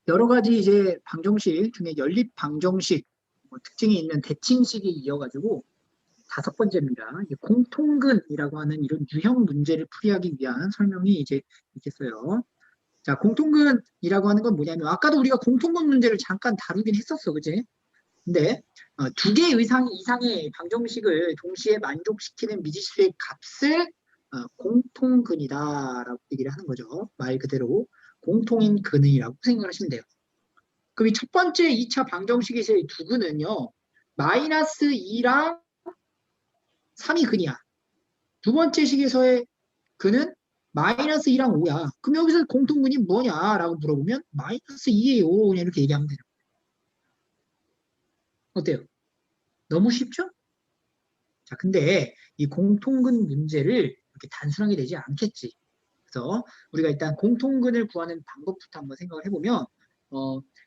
여러 가지 이제 방정식 중에 연립 방정식 특징이 있는 대칭식이 이어가지고 5번째입니다. 공통근이라고 하는 이런 유형 문제를 풀이하기 위한 설명이 이제 있겠어요. 자, 공통근이라고 하는 건 뭐냐면 아까도 우리가 공통근 문제를 잠깐 다루긴 했었어, 그지? 근데 2개 이상의 방정식을 동시에 만족시키는 미지수의 값을 공통근이다라고 얘기를 하는 거죠. 말 그대로 공통인 근이라고 생각하시면 돼요. 그럼 이 첫 번째 2차 방정식에서의 두 근은요. 마이너스 2랑 3이 근이야. 두 번째 식에서의 근은 마이너스 2랑 5야. 그럼 여기서 공통근이 뭐냐라고 물어보면 마이너스 2예요. 그냥 이렇게 얘기하면 돼요. 어때요? 너무 쉽죠? 자, 근데 이 공통근 문제를 이렇게 단순하게 내지 않겠지. 그래서 우리가 일단 공통근을 구하는 방법부터 한번 생각을 해보면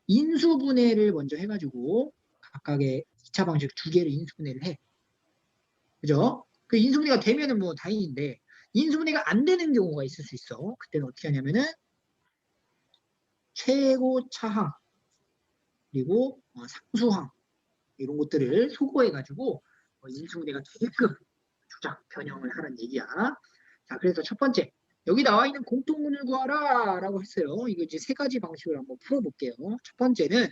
인수분해를 먼저 해가지고 각각의 2차 방식 2개를 인수분해를 해. 그죠? 그 인수분해가 되면은 뭐 다행인데 인수분해가 안 되는 경우가 있을 수 있어. 그때는 어떻게 하냐면은 최고 차항 그리고 상수항 이런 것들을 소거해가지고 인수분해가 되게끔 조작 변형을 하는 얘기야. 자, 그래서 첫 번째 여기 나와 있는 공통근을 구하라 라고 했어요. 이거 이제 3가지 방식을 한번 풀어볼게요. 첫 번째는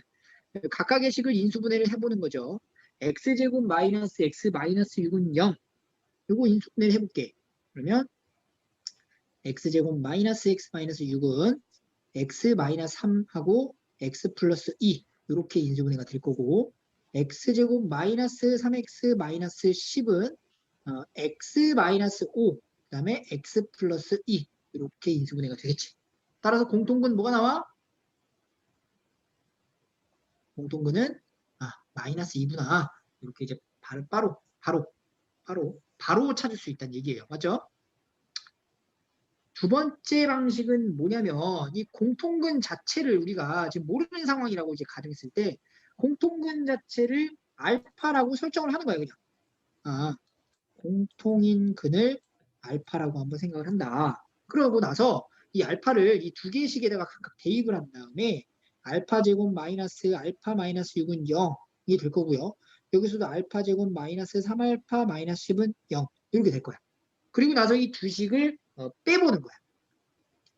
각각의 식을 인수분해를 해보는 거죠. x제곱 마이너스 x 마이너스 6은 0. 요거 인수분해를 해볼게. 그러면 x제곱 마이너스 x 마이너스 6은 x 마이너스 3하고 x 플러스 2 이렇게 인수분해가 될 거고 x제곱 마이너스 3x 마이너스 10은 x 마이너스 5 그 다음에 x 플러스 2 이렇게 인수분해가 되겠지. 따라서 공통근 뭐가 나와? 공통근은 마이너스 2구나. 이렇게 이제 바로 찾을 수 있다는 얘기예요. 맞죠? 두 번째 방식은 뭐냐면 이 공통근 자체를 우리가 지금 모르는 상황이라고 이제 가정했을 때 공통근 자체를 알파라고 설정을 하는 거예요. 그냥 공통인 근을 알파라고 한번 생각을 한다. 그러고 나서 이 알파를 이 2개의 식에다가 각각 대입을 한 다음에 알파 제곱 마이너스 알파 마이너스 6은 0이 될 거고요. 여기서도 알파 제곱 마이너스 3알파 마이너스 10은 0 이렇게 될 거야. 그리고 나서 이 2식을 빼보는 거야.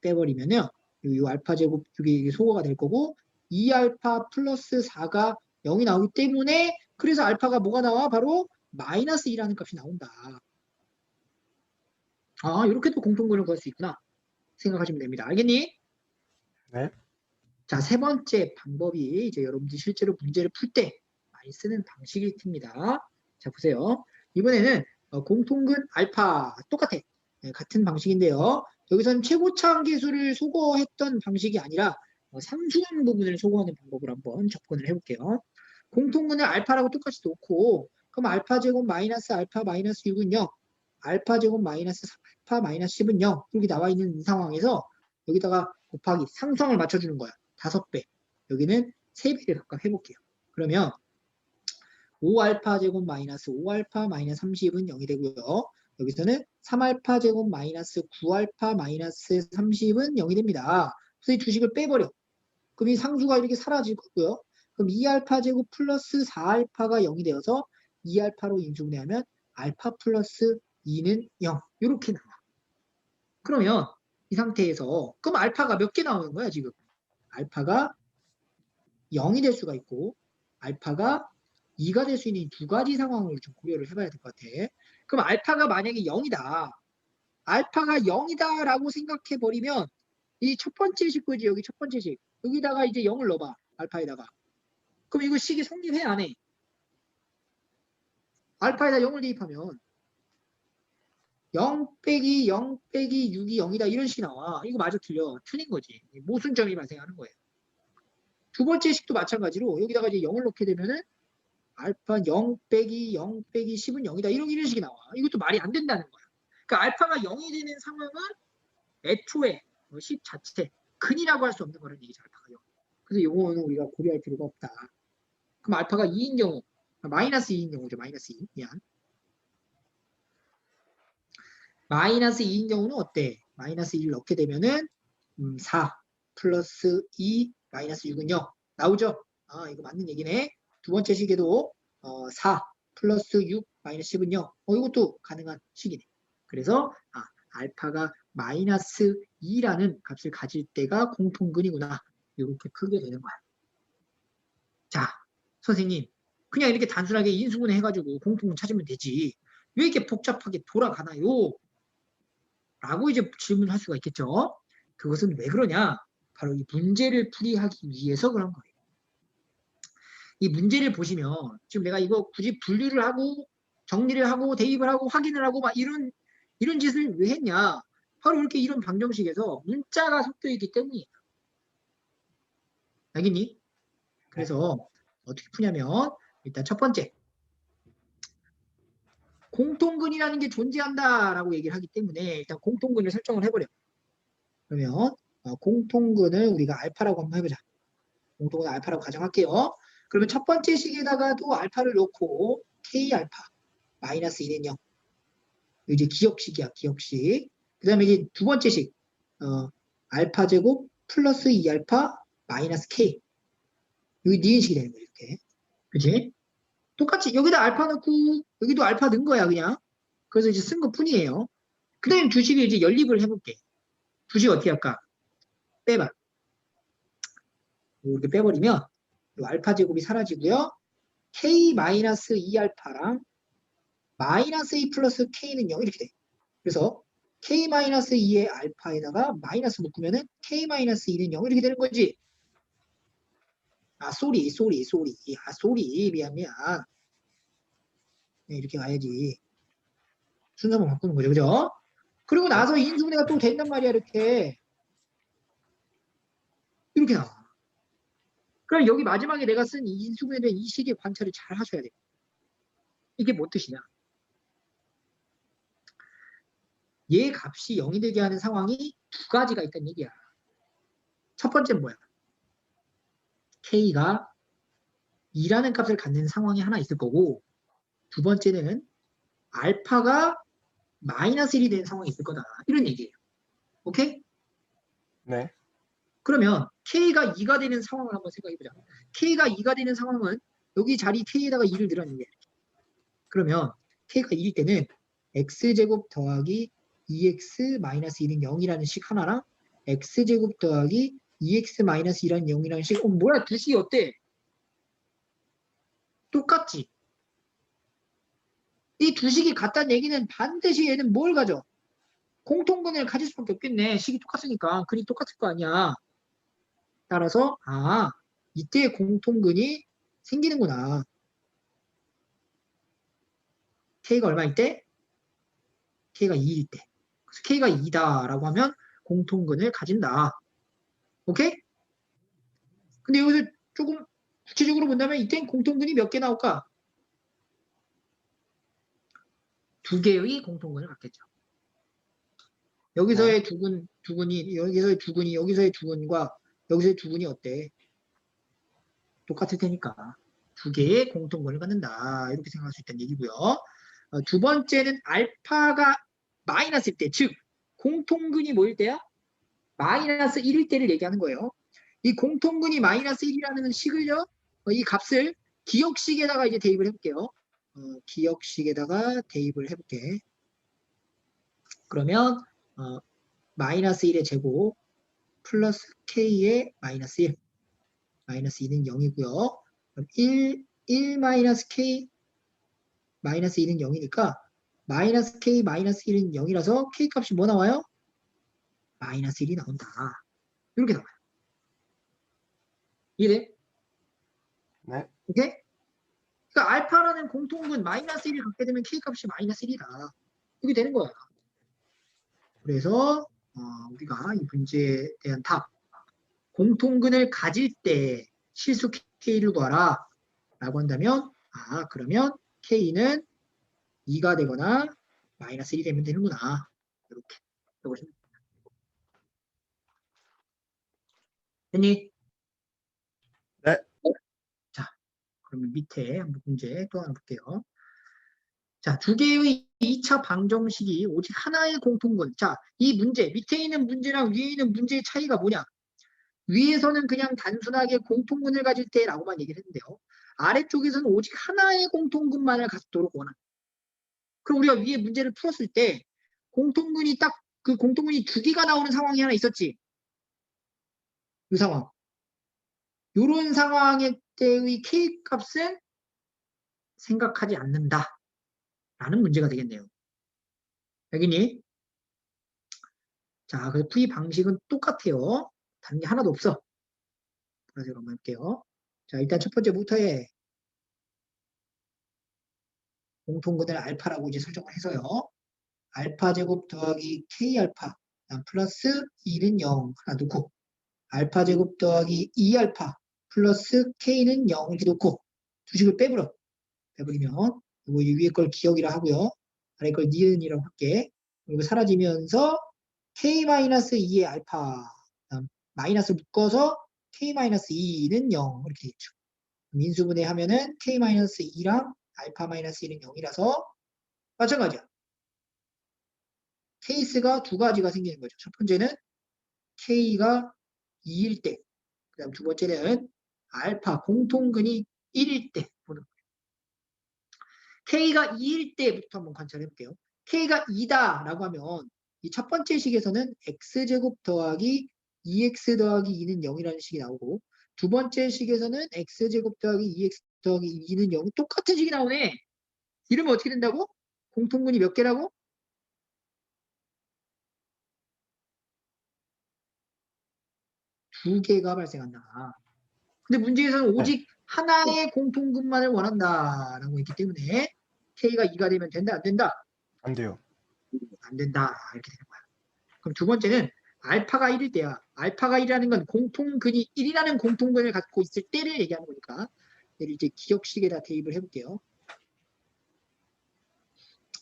빼버리면요. 이 알파 제곱 이게 소거가 될 거고 2알파 플러스 4가 0이 나오기 때문에 그래서 알파가 뭐가 나와? 바로 마이너스 2라는 값이 나온다. 이렇게 또 공통근을 구할 수 있구나 생각하시면 됩니다. 알겠니? 네. 자, 3번째 방법이 이제 여러분들이 실제로 문제를 풀 때 많이 쓰는 방식일 텐니다. 자, 보세요. 이번에는 공통근 알파 똑같아. 네, 같은 방식인데요. 여기서는 최고차항계수를 소거했던 방식이 아니라 상수항 부분을 소거하는 방법을 한번 접근을 해볼게요. 공통근을 알파라고 똑같이 놓고 그럼 알파 제곱 마이너스 알파 마이너스 6은 0, 알파 제곱 마이너스 3알파 마이너스 10은 0 이렇게 나와 있는 이 상황에서 여기다가 곱하기 상성을 맞춰주는 거야. 5배. 여기는 3배를 각각 해볼게요. 그러면 5알파 제곱 마이너스 5알파 마이너스 30은 0이 되고요. 여기서는 3알파 제곱 마이너스 9알파 마이너스 30은 0이 됩니다. 그래서 이 2식을 빼버려. 그럼 이 상수가 이렇게 사라질 거고요. 그럼 2알파 제곱 플러스 4알파가 0이 되어서 2알파로 인수분해하면 알파 플러스 2는 0 이렇게 나와. 그러면 이 상태에서 그럼 알파가 몇 개 나오는 거야 지금? 알파가 0이 될 수가 있고 알파가 2가 될 수 있는 2가지 상황을 좀 고려를 해봐야 될 것 같아. 그럼 알파가 만약에 0이다. 알파가 0이다 라고 생각해 버리면 이 첫 번째 식구지 여기 첫 번째 식 여기다가 이제 0을 넣어봐 알파에다가. 그럼 이거 식이 성립해 안 해? 알파에다 0을 대입하면 0 빼기 0 빼기 6이 0이다 이런 식이 나와. 이거 마저 틀려. 틀린 거지. 모순점이 발생하는 거예요. 두 번째 식도 마찬가지로 여기다가 이제 0을 넣게 되면은 알파 0 빼기 0 빼기 10은 0이다. 이런 식이 나와. 이것도 말이 안 된다는 거야. 그러니까 알파가 0이 되는 상황은 애초에 10 자체 근이라고 할 수 없는 거라는 얘기죠. 알파가 0. 그래서 이거는 우리가 고려할 필요가 없다. 그럼 알파가 2인 경우 마이너스 2인 경우죠. 마이너스 2. 미안. 마이너스 2인 경우는 어때? 마이너스 1을 넣게 되면은 4 플러스 2 마이너스 6은 0 나오죠? 아, 이거 맞는 얘기네. 두 번째 식에도 4 플러스 6 마이너스 10은 0. 이것도 가능한 식이네. 그래서 알파가 마이너스 2라는 값을 가질 때가 공통근이구나. 이렇게 풀게 되는 거야. 자, 선생님. 그냥 이렇게 단순하게 인수분해 해가지고 공통근 찾으면 되지. 왜 이렇게 복잡하게 돌아가나요? 라고 이제 질문할 수가 있겠죠. 그것은 왜 그러냐? 바로 이 문제를 풀이하기 위해서 그런 거예요. 이 문제를 보시면 지금 내가 이거 굳이 분류를 하고 정리를 하고 대입을 하고 확인을 하고 막 이런 짓을 왜 했냐? 바로 이렇게 이런 방정식에서 문자가 섞여 있기 때문이에요. 알겠니? 그래서 어떻게 푸냐면 일단 첫 번째 공통근이라는 게 존재한다라고 얘기를 하기 때문에 일단 공통근을 설정을 해버려. 그러면 공통근을 우리가 알파라고 한번 해보자. 공통근 알파라고 가정할게요. 그러면 첫 번째 식에다가도 알파를 넣고 k 알파 마이너스 1은 0. 이제 기억식이야, 기억식. 그 다음에 이제 두 번째 식 알파 제곱 플러스 2알파 마이너스 k. 여기 니은식이 되는 거예요, 이렇게. 그치? 똑같이 여기다 알파 넣고 여기도 알파 넣은 거야, 그냥. 그래서 이제 쓴 것 뿐이에요. 그 다음에 두 식을 이제 연립을 해볼게. 두 식 어떻게 할까? 빼봐. 이렇게 빼버리면 이 알파 제곱이 사라지고요. k 마이너스 2알파랑 마이너스 2 플러스 k는 0 이렇게 돼. 그래서 k 마이너스 2의 알파에다가 마이너스 묶으면은 k 마이너스 1은 0 이렇게 되는 거지. 쏘리. 미안. 네, 이렇게 가야지. 순서만 바꾸는 거죠, 그죠? 그리고 나서 인수분해가 또 된단 말이야, 이렇게. 이렇게 나와. 그럼 여기 마지막에 내가 쓴 이 인수분해에 대한 이 식의 관찰을 잘 하셔야 돼요. 이게 뭔 뜻이냐? 얘 값이 0이 되게 하는 상황이 두 가지가 있다는 얘기야. 첫 번째는 뭐야? k가 2라는 값을 갖는 상황이 하나 있을 거고 두 번째는 알파가 마이너스 1이 되는 상황이 있을 거다. 이런 얘기예요. 오케이? 네. 그러면 k가 2가 되는 상황을 한번 생각해보자. k가 2가 되는 상황은 여기 자리 k에다가 2를 늘었는데 그러면 k가 2일 때는 x제곱 더하기 2x 마이너스 1은 0이라는 식 하나랑 x제곱 더하기 2x 마이너스 1은 0이라는 식 뭐야 두 식이 어때? 똑같지? 이 두 식이 같다는 얘기는 반드시 얘는 뭘 가져? 공통근을 가질 수밖에 없겠네. 식이 똑같으니까 근이 똑같을 거 아니야. 따라서 이때 공통근이 생기는구나. k가 얼마일 때? k가 2일 때. 그래서 k가 2다라고 하면 공통근을 가진다. 오케이? 근데 여기서 조금 구체적으로 본다면 이땐 공통근이 몇 개 나올까? 두 개의 공통근을 갖겠죠. 여기서의 두근이, 여기서의 두근이, 여기서의 두근과 여기서의 두근이 어때? 똑같을 테니까 두 개의 공통근을 갖는다. 이렇게 생각할 수 있다는 얘기고요. 두 번째는 알파가 마이너스일 때, 즉 공통근이 뭐일 때야? 마이너스 1일 때를 얘기하는 거예요. 이 공통근이 마이너스 1이라는 식을요, 이 값을 기억식에다가 이제 대입을 해볼게요. 기억식에다가 대입을 해볼게. 그러면 마이너스 1의 제곱 플러스 k의 마이너스 1. 마이너스 2는 0이고요. 그럼 1 마이너스 k 마이너스 1은 0이니까 마이너스 k 마이너스 1은 0이라서 k 값이 뭐 나와요? 마이너스 1이 나온다. 이렇게 나와요. 이해돼? 네. 오케이? 그러니까 알파라는 공통근 마이너스 1을 갖게 되면 k 값이 마이너스 1이다. 이렇게 되는 거야. 그래서 우리가 이 문제에 대한 답 공통근을 가질 때 실수 k를 구하라 라고 한다면 그러면 k는 2가 되거나 마이너스 1이 되면 되는구나. 이렇게 해보시면 됐니? 네. 자, 그러면 밑에 한번 문제 또 하나 볼게요. 자, 두 개의 2차 방정식이 오직 하나의 공통분. 자, 이 문제, 밑에 있는 문제랑 위에 있는 문제의 차이가 뭐냐? 위에서는 그냥 단순하게 공통분을 가질 때라고만 얘기를 했는데요. 아래쪽에서는 오직 하나의 공통분만을 갖도록 원합니다. 그럼 우리가 위에 문제를 풀었을 때 공통분이 딱 그 공통분이 두 개가 나오는 상황이 하나 있었지. 이 상황. 요런 상황의 때의 K 값은 생각하지 않는다. 라는 문제가 되겠네요. 여기니? 자, 그래서 풀이 방식은 똑같아요. 다른 게 하나도 없어. 그래서 한번 할게요. 자, 일단 첫 번째부터 해. 공통분을 알파라고 이제 설정을 해서요. 알파 제곱 더하기 K 알파 플러스 2는 0 하나 놓고 알파 제곱 더하기 2 알파 플러스 K는 0 이렇게 놓고 두 식을 빼버리면 이거 위에 걸 기억이라 하고요. 아래 걸 니은이라고 할게. 이거 사라지면서 K-2의 알파 마이너스 묶어서 K-2는 0 이렇게 되겠죠. 인수분해 하면은 K-2랑 알파-1은 0이라서 마찬가지야. 케이스가 두 가지가 생기는 거죠. 첫 번째는 K가 2일 때, 그 다음 두 번째는 알파 공통근이 1일 때 보는 거예요. K가 2일 때부터 한번 관찰해 볼게요. K가 2다라고 하면 이 첫 번째 식에서는 X제곱 더하기 2X 더하기 2는 0이라는 식이 나오고 두 번째 식에서는 X제곱 더하기 2X 더하기 2는 0 똑같은 식이 나오네. 이러면 어떻게 된다고? 공통근이 몇 개라고? 두 개가 발생한다. 근데 문제에서는 네. 오직 하나의 공통분만을 원한다라고 했기 때문에 K가 2가 되면 된다, 안 된다? 안 돼요. 안 된다. 이렇게 되는 거야. 그럼 두 번째는 알파가 1일 때야. 알파가 1이라는 건 공통근이 1이라는 공통근을 갖고 있을 때를 얘기하는 거니까 얘를 이제 기억식에다 대입을 해볼게요.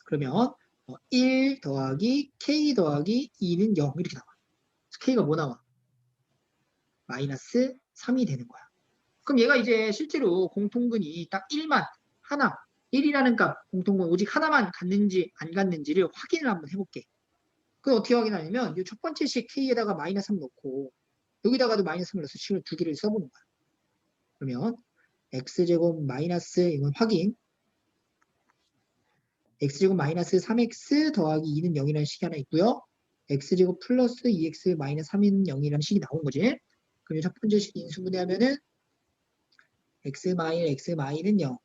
그러면 1 더하기 K 더하기 2는 0 이렇게 나와. K가 뭐 나와? 마이너스 3이 되는 거야. 그럼 얘가 이제 실제로 공통근이 딱 1만 하나 1이라는 값 공통근 오직 하나만 갖는지 안 갖는지를 확인을 한번 해볼게. 그걸 어떻게 확인하냐면 이 첫 번째 식 K에다가 마이너스 3 넣고 여기다가도 마이너스 3을 넣어서 식을 두 개를 써보는 거야. 그러면 X제곱 마이너스 이건 확인 X제곱 마이너스 3X 더하기 2는 0이라는 식이 하나 있고요. X제곱 플러스 2X 마이너스 3은 0이라는 식이 나온 거지. 그럼 첫 번째 식 인수분해하면은 X 마이는 0.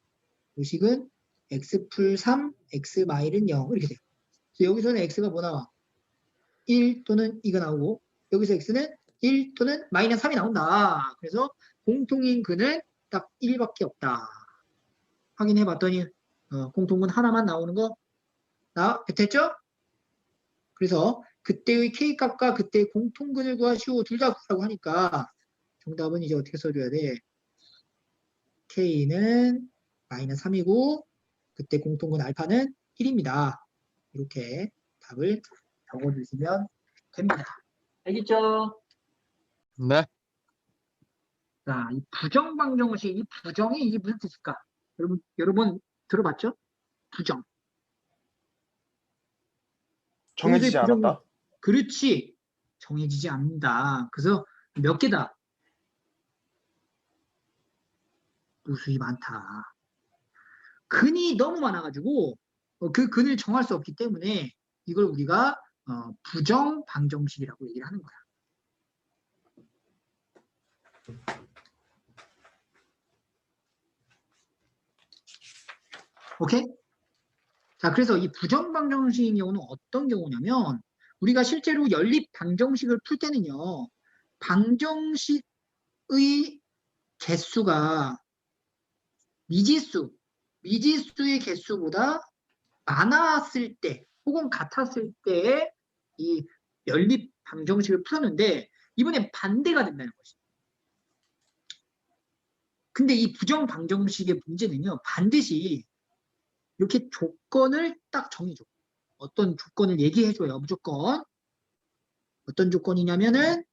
이 식은 X 풀 3, X 마이는 0 이렇게 돼요. 그래서 여기서는 X가 뭐 나와? 1 또는 2가 나오고 여기서 X는 1 또는 마이너스 3이 나온다. 그래서 공통인 근은 딱 1밖에 없다. 확인해 봤더니 공통근 하나만 나오는 거 됐죠? 그래서 그때의 K값과 그때의 공통근을 구하시오. 둘 다 구하라고 하니까 정답은 이제 어떻게 써줘야 돼? K는 마이너스 3이고 그때 공통근 알파는 1입니다. 이렇게 답을 적어주시면 됩니다. 알겠죠? 네. 자, 이 부정방정식, 이 부정이 이게 무슨 뜻일까? 여러분 들어봤죠? 부정. 정해지지 여기서의 부정은 않았다. 그렇지. 정해지지 않는다. 그래서 몇 개다? 무수히 많다. 근이 너무 많아가지고 그 근을 정할 수 없기 때문에 이걸 우리가 부정방정식이라고 얘기를 하는 거야. 오케이? 자, 그래서 이 부정방정식의 경우는 어떤 경우냐면 우리가 실제로 연립방정식을 풀 때는요. 방정식의 개수가 미지수의 개수보다 많았을 때 혹은 같았을 때의 이 연립 방정식을 풀었는데 이번에 반대가 된다는 것이죠. 근데 이 부정 방정식의 문제는요. 반드시 이렇게 조건을 딱 정해줘. 어떤 조건을 얘기해줘요. 무조건. 어떤 조건이냐면은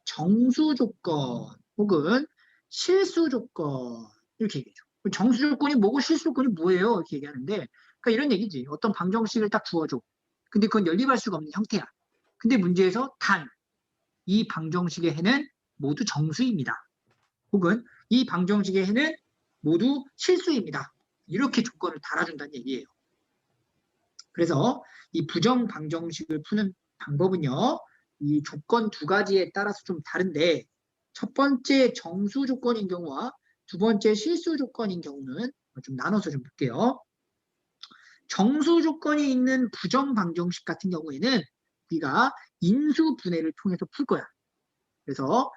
정수 조건 혹은 실수 조건 이렇게 얘기해줘. 정수 조건이 뭐고 실수 조건이 뭐예요? 이렇게 얘기하는데 그러니까 이런 얘기지. 어떤 방정식을 딱 주어줘. 근데 그건 연립할 수가 없는 형태야. 근데 문제에서 단 이 방정식의 해는 모두 정수입니다. 혹은 이 방정식의 해는 모두 실수입니다. 이렇게 조건을 달아준다는 얘기예요. 그래서 이 부정 방정식을 푸는 방법은요. 이 조건 두 가지에 따라서 좀 다른데 첫 번째 정수 조건인 경우와 두 번째 실수 조건인 경우는 좀 나눠서 좀 볼게요. 정수 조건이 있는 부정 방정식 같은 경우에는 우리가 인수 분해를 통해서 풀 거야. 그래서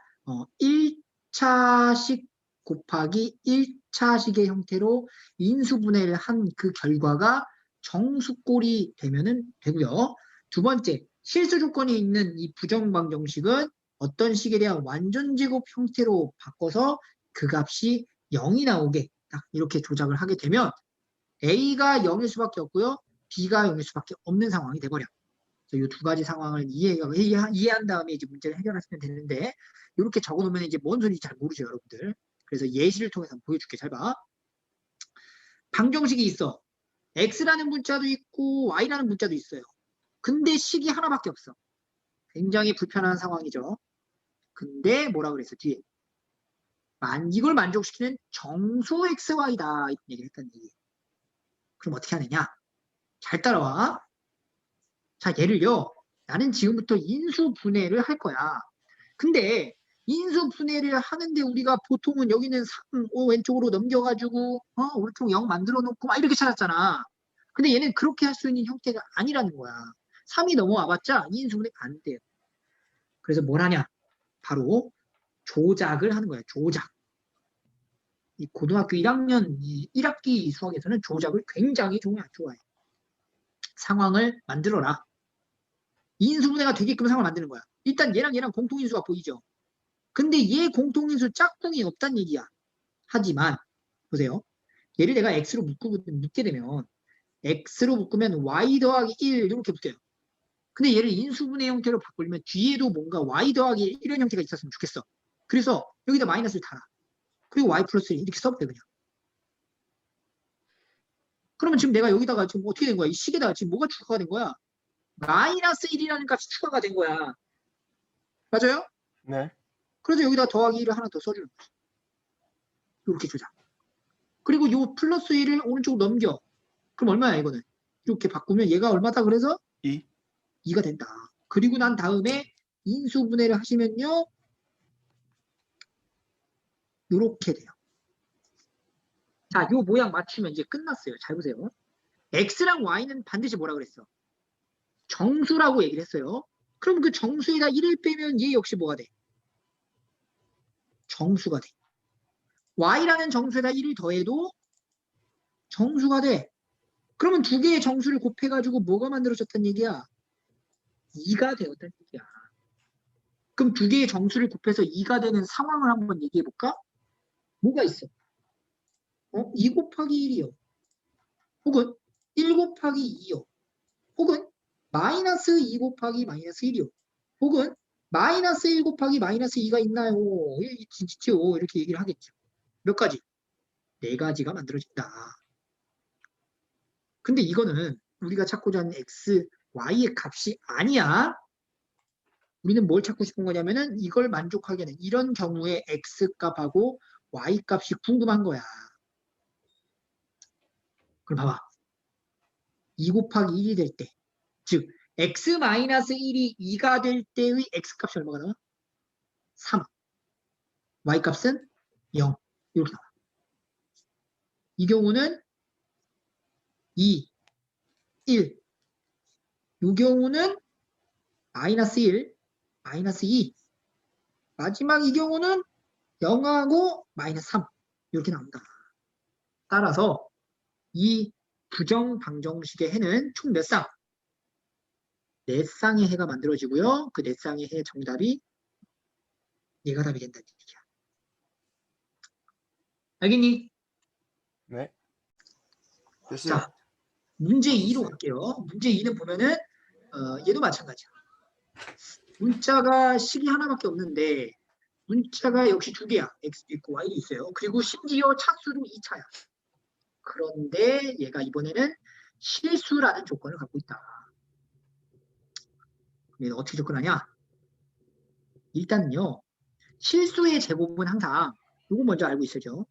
1차식 곱하기 1차식의 형태로 인수분해를 한 그 결과가 정수꼴이 되면은 되고요. 두 번째, 실수 조건이 있는 이 부정방정식은 어떤 식에 대한 완전제곱 형태로 바꿔서 그 값이 0이 나오게 딱 이렇게 조작을 하게 되면 A가 0일 수밖에 없고요. B가 0일 수밖에 없는 상황이 돼버려. 이 두 가지 상황을 이해한 다음에 이제 문제를 해결하시면 되는데 이렇게 적어놓으면 이제 뭔 소리인지 잘 모르죠, 여러분들. 그래서 예시를 통해서 한번 보여줄게. 잘 봐. 방정식이 있어. x라는 문자도 있고 y라는 문자도 있어요. 근데 식이 하나밖에 없어. 굉장히 불편한 상황이죠. 근데 뭐라 그랬어, 뒤에. 이걸 만족시키는 정수 xy다. 이런 얘기를 했다는 얘기. 그럼 어떻게 하느냐? 잘 따라와. 자, 예를요. 나는 지금부터 인수분해를 할 거야. 근데 인수분해를 하는데 우리가 보통은 여기는 3, 왼쪽으로 넘겨가지고 오른쪽 0 만들어 놓고 막 이렇게 찾았잖아. 근데 얘는 그렇게 할 수 있는 형태가 아니라는 거야. 3이 넘어와봤자 인수분해가 안 돼요. 그래서 뭘 하냐? 바로 조작을 하는 거야. 조작. 이 고등학교 1학년 1학기 수학에서는 조작을 굉장히 좋아해. 상황을 만들어라. 인수분해가 되게끔 상황을 만드는 거야. 일단 얘랑 공통인수가 보이죠. 근데 얘 공통인수 짝꿍이 없단 얘기야. 하지만 보세요. 얘를 내가 x로 묶게 되면 x로 묶으면 y 더하기 1 이렇게 묶여요. 근데 얘를 인수분해 형태로 바꾸려면 뒤에도 뭔가 y 더하기 1의 형태가 있었으면 좋겠어. 그래서 여기다 마이너스를 달아. 그리고 y 플러스 1 이렇게 써도 돼 그냥. 그러면 지금 내가 여기다가 지금 어떻게 된 거야? 이 식에다가 지금 뭐가 추가가 된 거야? 마이너스 1이라는 값이 추가가 된 거야. 맞아요? 네. 그래서 여기다 더하기 1을 하나 더 써주는 거지. 이렇게 조작. 그리고 요 플러스 1을 오른쪽으로 넘겨. 그럼 얼마야 이거는? 이렇게 바꾸면 얘가 얼마다 그래서? 2. 2가 된다. 그리고 난 다음에 인수분해를 하시면요. 이렇게 돼요. 자, 요 모양 맞추면 이제 끝났어요. 잘 보세요. x랑 y는 반드시 뭐라 그랬어? 정수라고 얘기를 했어요. 그럼 그 정수에다 1을 빼면 얘 역시 뭐가 돼? 정수가 돼. y라는 정수에다 1을 더해도 정수가 돼. 그러면 두 개의 정수를 곱해가지고 뭐가 만들어졌단 얘기야? 2가 되었단 얘기야. 그럼 두 개의 정수를 곱해서 2가 되는 상황을 한번 얘기해 볼까? 뭐가 있어? 2 곱하기 1이요. 혹은 1 곱하기 2요. 혹은 마이너스 2 곱하기 마이너스 1이요. 혹은 마이너스 1 곱하기 마이너스 2가 있나요? 진짜요? 이렇게 얘기를 하겠죠. 몇 가지? 4가지가 만들어진다. 근데 이거는 우리가 찾고자 하는 x, y의 값이 아니야. 우리는 뭘 찾고 싶은 거냐면은 이걸 만족하게 하는 이런 경우에 x 값하고 y 값이 궁금한 거야. 그럼 봐봐. 2 곱하기 1이 될 때, 즉 x-1이 2가 될 때의 x값이 얼마가 나와? 3. y값은 0. 이렇게 나와. 이 경우는 2, 1. 이 경우는 마이너스 1, 마이너스 2. 마지막 이 경우는 0하고 마이너스 3. 이렇게 나온다. 따라서 이 부정 방정식의 해는 총 몇 쌍? 4쌍의 해가 만들어지고요. 그 4쌍의 해 정답이 얘가 답이 된다는 얘기야. 알겠니? 네. 됐어요. 자, 문제 2로 갈게요. 문제 2는 보면은 얘도 마찬가지야. 문자가 식이 하나밖에 없는데 문자가 역시 2개야. x도 있고 y도 있어요. 그리고 심지어 차수도 2차야. 그런데 얘가 이번에는 실수라는 조건을 갖고 있다. 그럼 어떻게 접근하냐? 일단은요. 실수의 제곱은 항상 이거 먼저 알고 있어죠.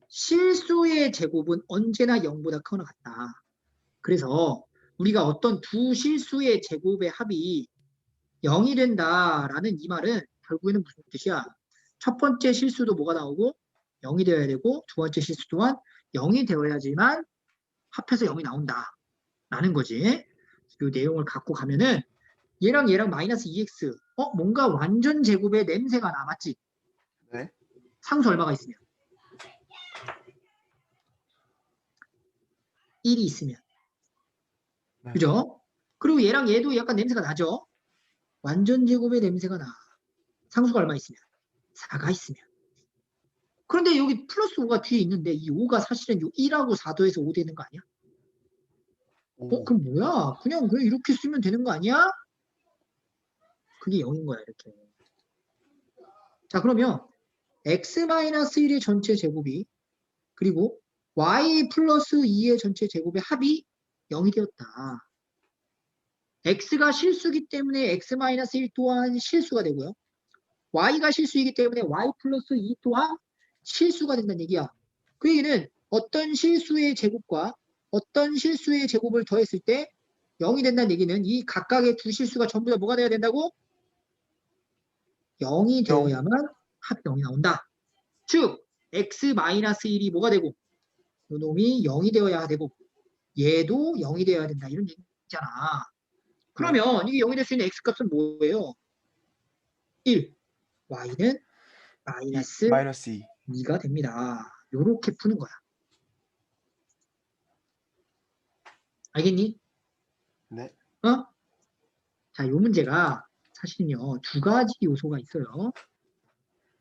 실수의 제곱은 언제나 0보다 크거나 같다. 그래서 우리가 어떤 두 실수의 제곱의 합이 0이 된다라는 이 말은 결국에는 무슨 뜻이야? 첫 번째 실수도 뭐가 나오고 0이 되어야 되고 두 번째 실수 또한 0이 되어야지만 합해서 0이 나온다라는 거지. 이 내용을 갖고 가면은 얘랑 마이너스 2x 뭔가 완전 제곱의 냄새가 나. 맞지? 네. 상수 얼마가 있으면? 1이 있으면. 네. 그죠? 그리고 얘랑 얘도 약간 냄새가 나죠? 완전 제곱의 냄새가 나. 상수가 얼마 있으면? 4가 있으면. 그런데 여기 플러스 5가 뒤에 있는데 이 5가 사실은 요 1하고 4 더해서 5 되는 거 아니야? 오. 그럼 뭐야? 그냥 이렇게 쓰면 되는 거 아니야? 그게 0인 거야, 이렇게. 자, 그러면 x-1의 전체 제곱이 그리고 y 플러스 2의 전체 제곱의 합이 0이 되었다. x가 실수기 때문에 x-1 또한 실수가 되고요. y가 실수이기 때문에 y 플러스 2 또한 실수가 된다는 얘기야. 그 얘기는 어떤 실수의 제곱과 어떤 실수의 제곱을 더했을 때 0이 된다는 얘기는 이 각각의 두 실수가 전부 다 뭐가 돼야 된다고? 0이 되어야만 합이 0이 나온다. 즉 x-1이 뭐가 되고 요놈이 0이 되어야 되고 얘도 0이 되어야 된다. 이런 얘기잖아. 그러면 이게 0이 될 수 있는 x값은 뭐예요? 1. y는 마이너스 마이너스 2. 2가 됩니다. 요렇게 푸는 거야. 알겠니? 네. 어? 자, 요 문제가 사실은요, 두 가지 요소가 있어요.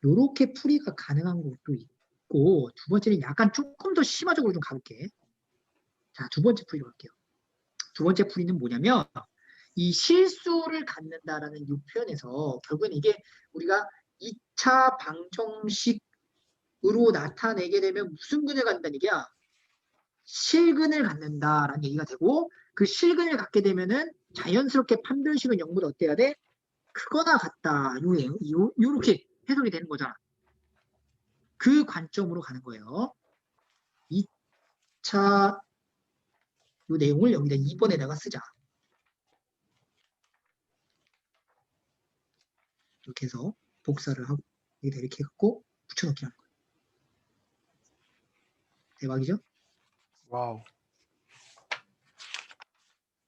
요렇게 풀이가 가능한 것도 있고, 두 번째는 약간 조금 더 심화적으로 좀 가볼게. 자, 두 번째 풀이로 갈게요. 두 번째 풀이는 뭐냐면, 이 실수를 갖는다라는 이 표현에서 결국엔 이게 우리가 2차 방정식으로 나타내게 되면 무슨 근을 갖는다는 얘기야? 실근을 갖는다라는 얘기가 되고 그 실근을 갖게 되면은 자연스럽게 판별식은 0보다 어때야 돼? 크거나 같다. 요렇게 해석이 되는 거잖아. 그 관점으로 가는 거예요. 2차 요 내용을 여기다 2번에다가 쓰자. 이렇게 해서 복사를 하고 여기다 이렇게 갖고 붙여넣기 하는 거예요. 대박이죠? 와우.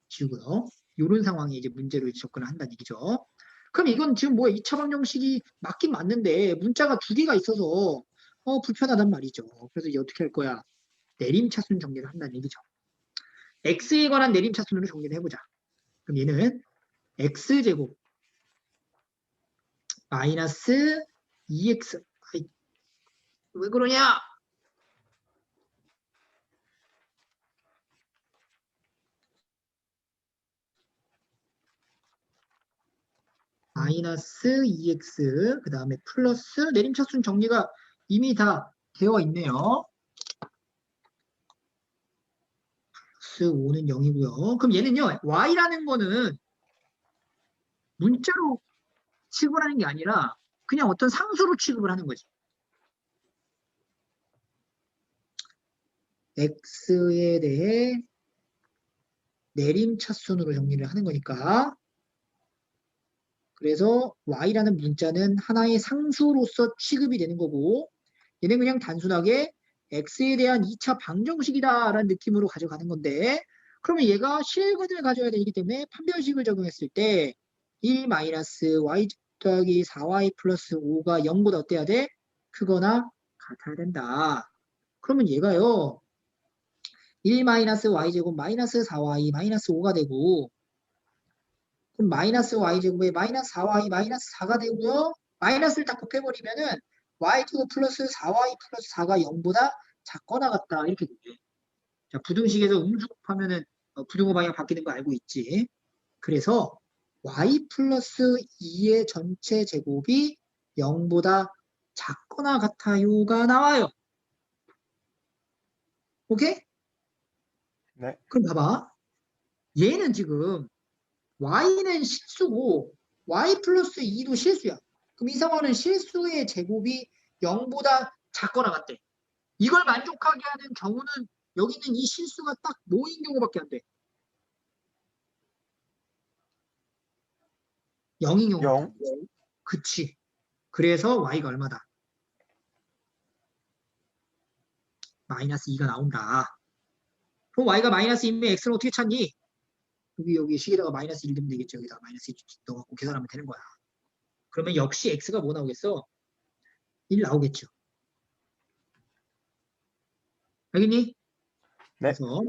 지우고요. 이런 상황에 이제 문제로 접근을 한다는 얘기죠. 그럼 이건 지금 뭐야? 2차 방정식이 맞긴 맞는데 문자가 두 개가 있어서 불편하단 말이죠. 그래서 이제 어떻게 할 거야? 내림차순 정리를 한다는 얘기죠. x에 관한 내림차순으로 정리를 해보자. 그럼 얘는 x제곱 마이너스 2x 왜 그러냐? 마이너스 2x 그 다음에 플러스 내림차순 정리가 이미 다 되어 있네요. 플러스 5는 0이고요. 그럼 얘는요. y라는 거는 문자로 취급을 하는 게 아니라 그냥 어떤 상수로 취급을 하는 거지. x에 대해 내림차순으로 정리를 하는 거니까 그래서 y라는 문자는 하나의 상수로서 취급이 되는 거고 얘는 그냥 단순하게 x에 대한 2차 방정식이다라는 느낌으로 가져가는 건데 그러면 얘가 실근을 가져야 되기 때문에 판별식을 적용했을 때 1-y 더하기 4y 플러스 5가 0보다 어때야 돼? 크거나 같아야 된다. 그러면 얘가요 1-y제곱 마이너스 4y 마이너스 5가 되고 그럼 마이너스 y제곱에 마이너스 4y 마이너스 4가 되고요. 마이너스를 다 곱해버리면은 y제곱 플러스 4y 플러스 4가 0보다 작거나 같다. 이렇게 되죠. 자, 부등식에서 음수 곱하면은 부등호 방향 바뀌는 거 알고 있지. 그래서 y 플러스 2의 전체 제곱이 0보다 작거나 같아요가 나와요. 오케이? 네. 그럼 봐봐. 얘는 지금 y는 실수고 y 플러스 2도 실수야. 그럼 이 상황은 실수의 제곱이 0보다 작거나 같대. 이걸 만족하게 하는 경우는 여기는 이 실수가 딱 뭐인 경우밖에 안 돼. 0인 경우밖에 안 0. 돼. 그치. 그래서 y가 얼마다? 마이너스 2가 나온다. 그럼 y가 마이너스 2면 x는 어떻게 찾니? 여기 식에다가 마이너스 1 넣으면 되겠죠. 여기다가 마이너스 1 넣어갖고 계산하면 되는 거야. 그러면 역시 x가 뭐 나오겠어? 1 나오겠죠. 알겠니? 네. 그래서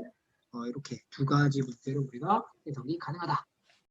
이렇게 두 가지 문제로 우리가 해석이 가능하다.